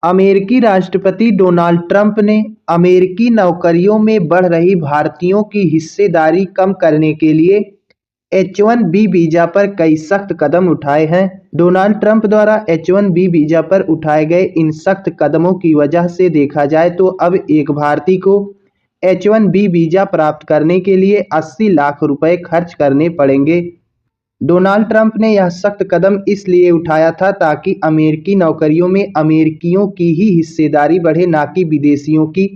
अमेरिकी राष्ट्रपति Donald Trump ने अमेरिकी नौकरियों में बढ़ रही भारतीयों की हिस्सेदारी कम करने के लिए H-1B वीजा पर कई सख्त कदम उठाए हैं। डोनाल्ड ट्रंप द्वारा H-1B वीजा पर उठाए गए इन सख्त कदमों की वजह से देखा जाए तो अब एक भारतीय को H-1B वीजा प्राप्त करने के लिए 80 लाख रुपए खर्च करने पड़ेंगे। डोनाल्ड ट्रंप ने यह सख्त कदम इसलिए उठाया था ताकि अमेरिकी नौकरियों में अमेरिकियों की ही हिस्सेदारी बढ़े, ना कि विदेशियों की।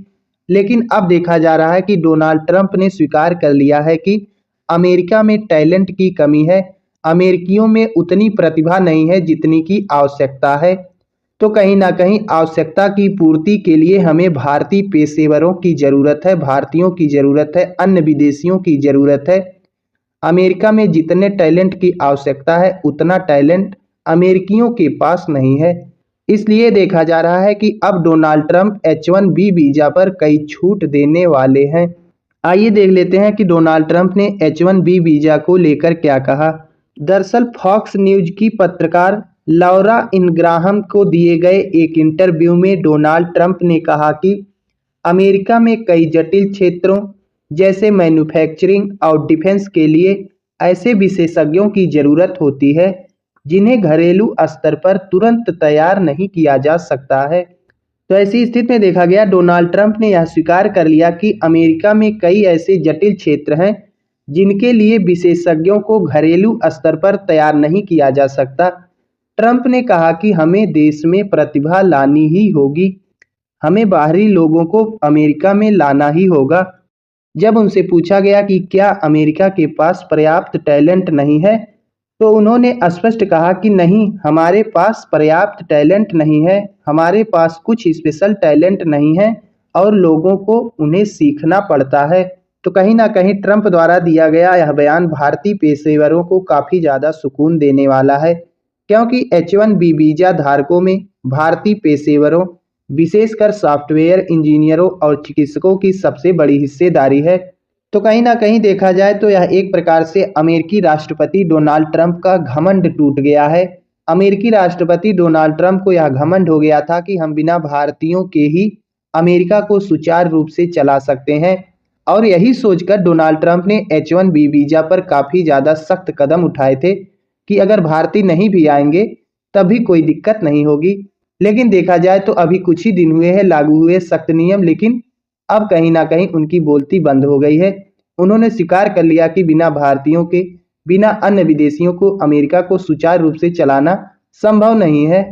लेकिन अब देखा जा रहा है कि डोनाल्ड ट्रंप ने स्वीकार कर लिया है कि अमेरिका में टैलेंट की कमी है, अमेरिकियों में उतनी प्रतिभा नहीं है जितनी की आवश्यकता है। तो कहीं ना कहीं आवश्यकता की पूर्ति के लिए हमें भारतीय पेशेवरों की ज़रूरत है, भारतीयों की ज़रूरत है, अन्य विदेशियों की ज़रूरत है। अमेरिका में जितने टैलेंट की आवश्यकता है उतना टैलेंट अमेरिकियों के पास नहीं है। इसलिए देखा जा रहा है कि अब डोनाल्ड ट्रंप H-1B वीजा पर कई छूट देने वाले हैं। आइए देख लेते हैं कि डोनाल्ड ट्रंप ने H-1B वीजा को लेकर क्या कहा। दरअसल फॉक्स न्यूज की पत्रकार लौरा इनग्राहम को दिए गए एक इंटरव्यू में डोनाल्ड ट्रंप ने कहा कि अमेरिका में कई जटिल क्षेत्रों जैसे मैन्युफैक्चरिंग और डिफेंस के लिए ऐसे विशेषज्ञों की ज़रूरत होती है जिन्हें घरेलू स्तर पर तुरंत तैयार नहीं किया जा सकता है। तो ऐसी स्थिति में देखा गया डोनाल्ड ट्रंप ने यह स्वीकार कर लिया कि अमेरिका में कई ऐसे जटिल क्षेत्र हैं जिनके लिए विशेषज्ञों को घरेलू स्तर पर तैयार नहीं किया जा सकता। ट्रंप ने कहा कि हमें देश में प्रतिभा लानी ही होगी, हमें बाहरी लोगों को अमेरिका में लाना ही होगा। जब उनसे पूछा गया कि क्या अमेरिका के पास पर्याप्त टैलेंट नहीं है, तो उन्होंने स्पष्ट कहा कि नहीं, हमारे पास पर्याप्त टैलेंट नहीं है, हमारे पास कुछ स्पेशल टैलेंट नहीं है और लोगों को उन्हें सीखना पड़ता है। तो कहीं ना कहीं ट्रंप द्वारा दिया गया यह बयान भारतीय पेशेवरों को काफ़ी ज़्यादा सुकून देने वाला है, क्योंकि H-1B वीजा धारकों में भारतीय पेशेवरों, विशेषकर सॉफ्टवेयर इंजीनियरों और चिकित्सकों की सबसे बड़ी हिस्सेदारी है। तो कहीं ना कहीं देखा जाए तो यह एक प्रकार से अमेरिकी राष्ट्रपति डोनाल्ड ट्रंप का घमंड टूट गया है। अमेरिकी राष्ट्रपति डोनाल्ड ट्रंप को यह घमंड हो गया था कि हम बिना भारतीयों के ही अमेरिका को सुचारू रूप से चला सकते हैं, और यही सोचकर डोनाल्ड ट्रंप ने H-1B वीजा पर काफ़ी ज़्यादा सख्त कदम उठाए थे कि अगर भारतीय नहीं भी आएंगे तब भी कोई दिक्कत नहीं होगी। लेकिन देखा जाए तो अभी कुछ ही दिन हुए हैं लागू हुए सख्त नियम, लेकिन अब कहीं ना कहीं उनकी बोलती बंद हो गई है। उन्होंने स्वीकार कर लिया कि बिना भारतीयों के, बिना अन्य विदेशियों को अमेरिका को सुचारू रूप से चलाना संभव नहीं है।